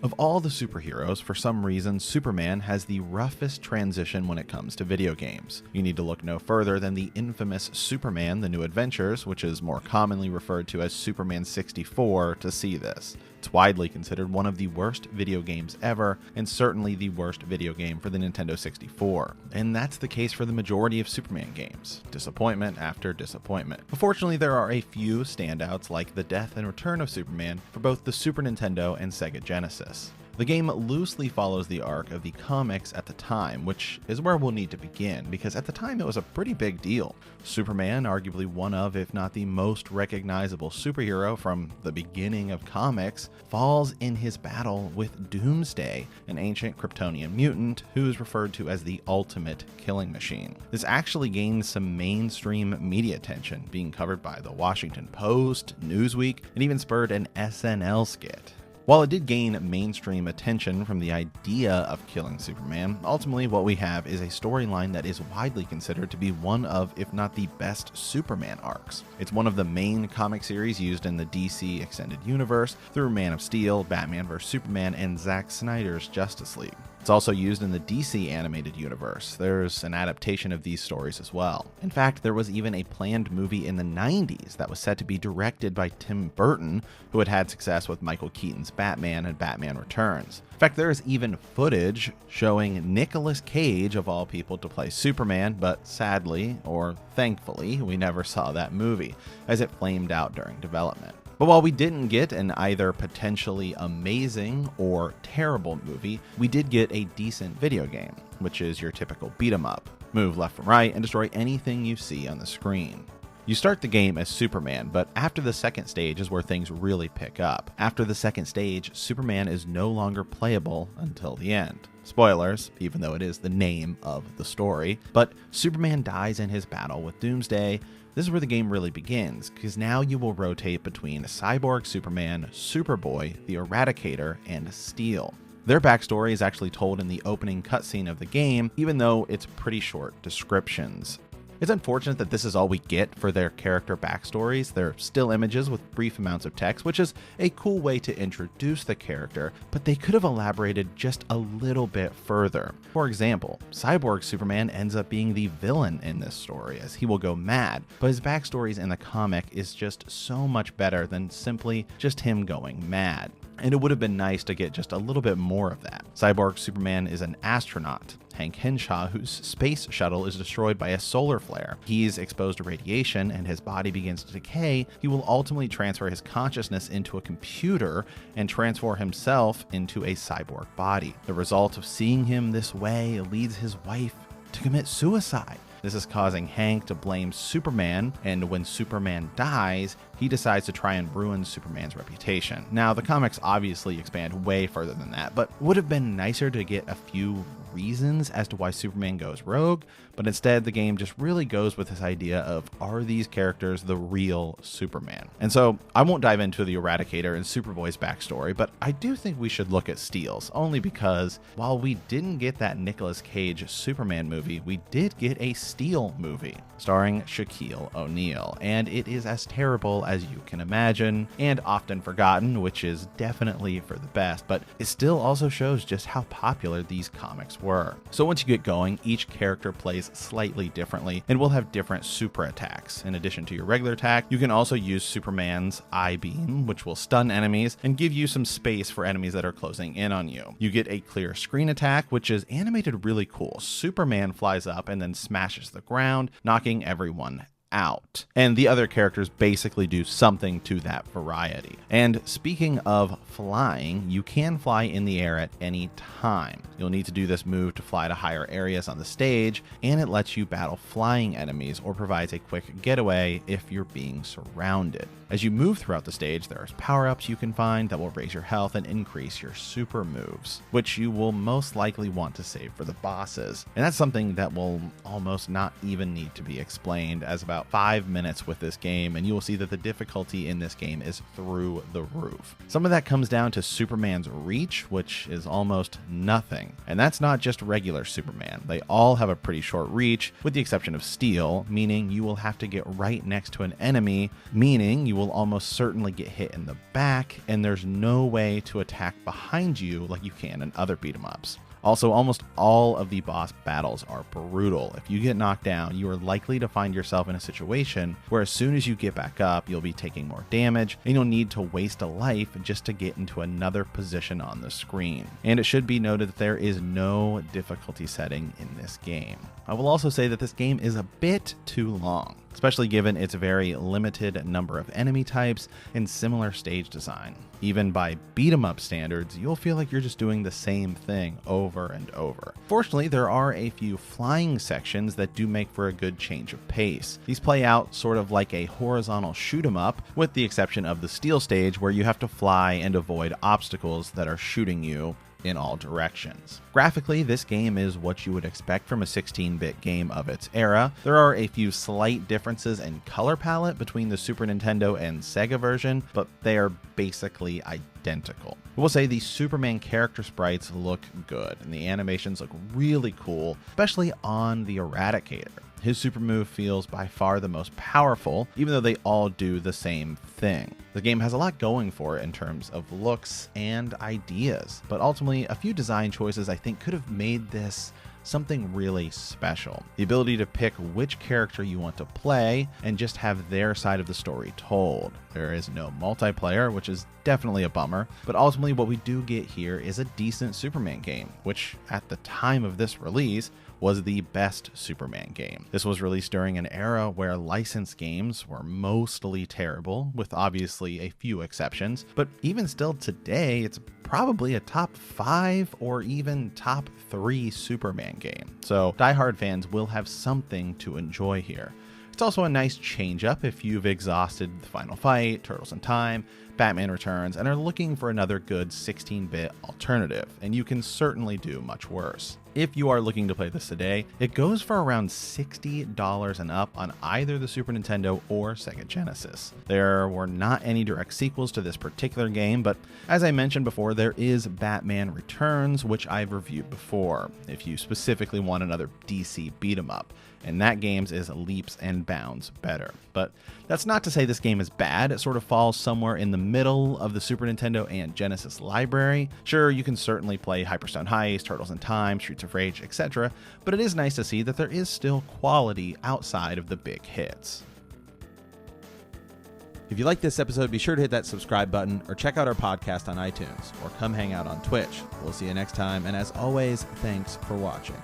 Of all the superheroes, for some reason, Superman has the roughest transition when it comes to video games. You need to look no further than the infamous Superman: The New Adventures, which is more commonly referred to as Superman 64, to see this. It's widely considered one of the worst video games ever, and certainly the worst video game for the Nintendo 64. And that's the case for the majority of Superman games. Disappointment after disappointment. But fortunately, there are a few standouts like the death and return of Superman for both the Super Nintendo and Sega Genesis. The game loosely follows the arc of the comics at the time, which is where we'll need to begin, because at the time it was a pretty big deal. Superman, arguably one of, if not the most recognizable superhero from the beginning of comics, falls in his battle with Doomsday, an ancient Kryptonian mutant who is referred to as the ultimate killing machine. This actually gained some mainstream media attention, being covered by the Washington Post, Newsweek, and even spurred an SNL skit. While it did gain mainstream attention from the idea of killing Superman, ultimately what we have is a storyline that is widely considered to be one of, if not the best, Superman arcs. It's one of the main comic series used in the DC Extended Universe through Man of Steel, Batman vs. Superman, and Zack Snyder's Justice League. It's also used in the DC animated universe. There's an adaptation of these stories as well. In fact, there was even a planned movie in the 90s that was set to be directed by Tim Burton, who had had success with Michael Keaton's Batman and Batman Returns. In fact, there is even footage showing Nicolas Cage, of all people, to play Superman, but sadly, or thankfully, we never saw that movie, as it flamed out during development. But while we didn't get an either potentially amazing or terrible movie, we did get a decent video game, which is your typical beat 'em up. Move left from right and destroy anything you see on the screen. You start the game as Superman, but after the second stage is where things really pick up. After the second stage, Superman is no longer playable until the end. Spoilers, even though it is the name of the story, but Superman dies in his battle with Doomsday. This is where the game really begins, because now you will rotate between Cyborg Superman, Superboy, the Eradicator, and Steel. Their backstory is actually told in the opening cutscene of the game, even though it's pretty short descriptions. It's unfortunate that this is all we get for their character backstories. They're still images with brief amounts of text, which is a cool way to introduce the character, but they could have elaborated just a little bit further. For example, Cyborg Superman ends up being the villain in this story, as he will go mad, but his backstories in the comic is just so much better than simply just him going mad. And it would have been nice to get just a little bit more of that. Cyborg Superman is an astronaut, Hank Henshaw, whose space shuttle is destroyed by a solar flare. He's exposed to radiation and his body begins to decay. He will ultimately transfer his consciousness into a computer and transform himself into a cyborg body. The result of seeing him this way leads his wife to commit suicide. This is causing Hank to blame Superman, and when Superman dies, he decides to try and ruin Superman's reputation. Now, the comics obviously expand way further than that, but would have been nicer to get a few reasons as to why Superman goes rogue, but instead the game just really goes with this idea of, are these characters the real Superman? And so I won't dive into the Eradicator and Superboy's backstory, but I do think we should look at Steel's, only because while we didn't get that Nicolas Cage Superman movie, we did get a Steel movie starring Shaquille O'Neal, and it is as terrible as you can imagine and often forgotten, which is definitely for the best, but it still also shows just how popular these comics were. So once you get going, each character plays slightly differently and will have different super attacks. In addition to your regular attack, you can also use Superman's eye beam, which will stun enemies and give you some space for enemies that are closing in on you. You get a clear screen attack, which is animated really cool. Superman flies up and then smashes the ground, knocking everyone out. And the other characters basically do something to that variety. And speaking of flying, you can fly in the air at any time. You'll need to do this move to fly to higher areas on the stage, and it lets you battle flying enemies or provides a quick getaway if you're being surrounded. As you move throughout the stage, there are power-ups you can find that will raise your health and increase your super moves, which you will most likely want to save for the bosses. And that's something that will almost not even need to be explained, as about about 5 minutes with this game, and you will see that the difficulty in this game is through the roof. Some of that comes down to Superman's reach, which is almost nothing. And that's not just regular Superman. They all have a pretty short reach, with the exception of Steel, meaning you will have to get right next to an enemy, meaning you will almost certainly get hit in the back, and there's no way to attack behind you like you can in other beat-em-ups. Also, almost all of the boss battles are brutal. If you get knocked down, you are likely to find yourself in a situation where as soon as you get back up, you'll be taking more damage, and you'll need to waste a life just to get into another position on the screen. And it should be noted that there is no difficulty setting in this game. I will also say that this game is a bit too long, especially given its very limited number of enemy types and similar stage design. Even by beat-em-up standards, you'll feel like you're just doing the same thing over and over. Fortunately, there are a few flying sections that do make for a good change of pace. These play out sort of like a horizontal shoot-em-up, with the exception of the Steel stage where you have to fly and avoid obstacles that are shooting you in all directions. Graphically, this game is what you would expect from a 16-bit game of its era. There are a few slight differences in color palette between the Super Nintendo and Sega version, but they are basically identical. We'll say the Superman character sprites look good, and the animations look really cool, especially on the Eradicator. His super move feels by far the most powerful, even though they all do the same thing. The game has a lot going for it in terms of looks and ideas, but ultimately a few design choices I think could have made this something really special. The ability to pick which character you want to play and just have their side of the story told. There is no multiplayer, which is definitely a bummer, but ultimately what we do get here is a decent Superman game, which at the time of this release was the best Superman game. This was released during an era where licensed games were mostly terrible, with obviously a few exceptions, but even still today, it's probably a top 5 or even top 3 Superman game. So diehard fans will have something to enjoy here. It's also a nice change up if you've exhausted The Final Fight, Turtles in Time, Batman Returns, and are looking for another good 16-bit alternative, and you can certainly do much worse. If you are looking to play this today, it goes for around $60 and up on either the Super Nintendo or Sega Genesis. There were not any direct sequels to this particular game, but as I mentioned before, there is Batman Returns, which I've reviewed before, if you specifically want another DC beat-em-up, and that game's is leaps and bounds better. But that's not to say this game is bad. It sort of falls somewhere in the middle of the Super Nintendo and Genesis library. Sure, you can certainly play Hyperstone Heist, Turtles in Time, Streets of Rage, etc., but it is nice to see that there is still quality outside of the big hits. If you like this episode, be sure to hit that subscribe button or check out our podcast on iTunes or come hang out on Twitch. We'll see you next time, and as always, thanks for watching.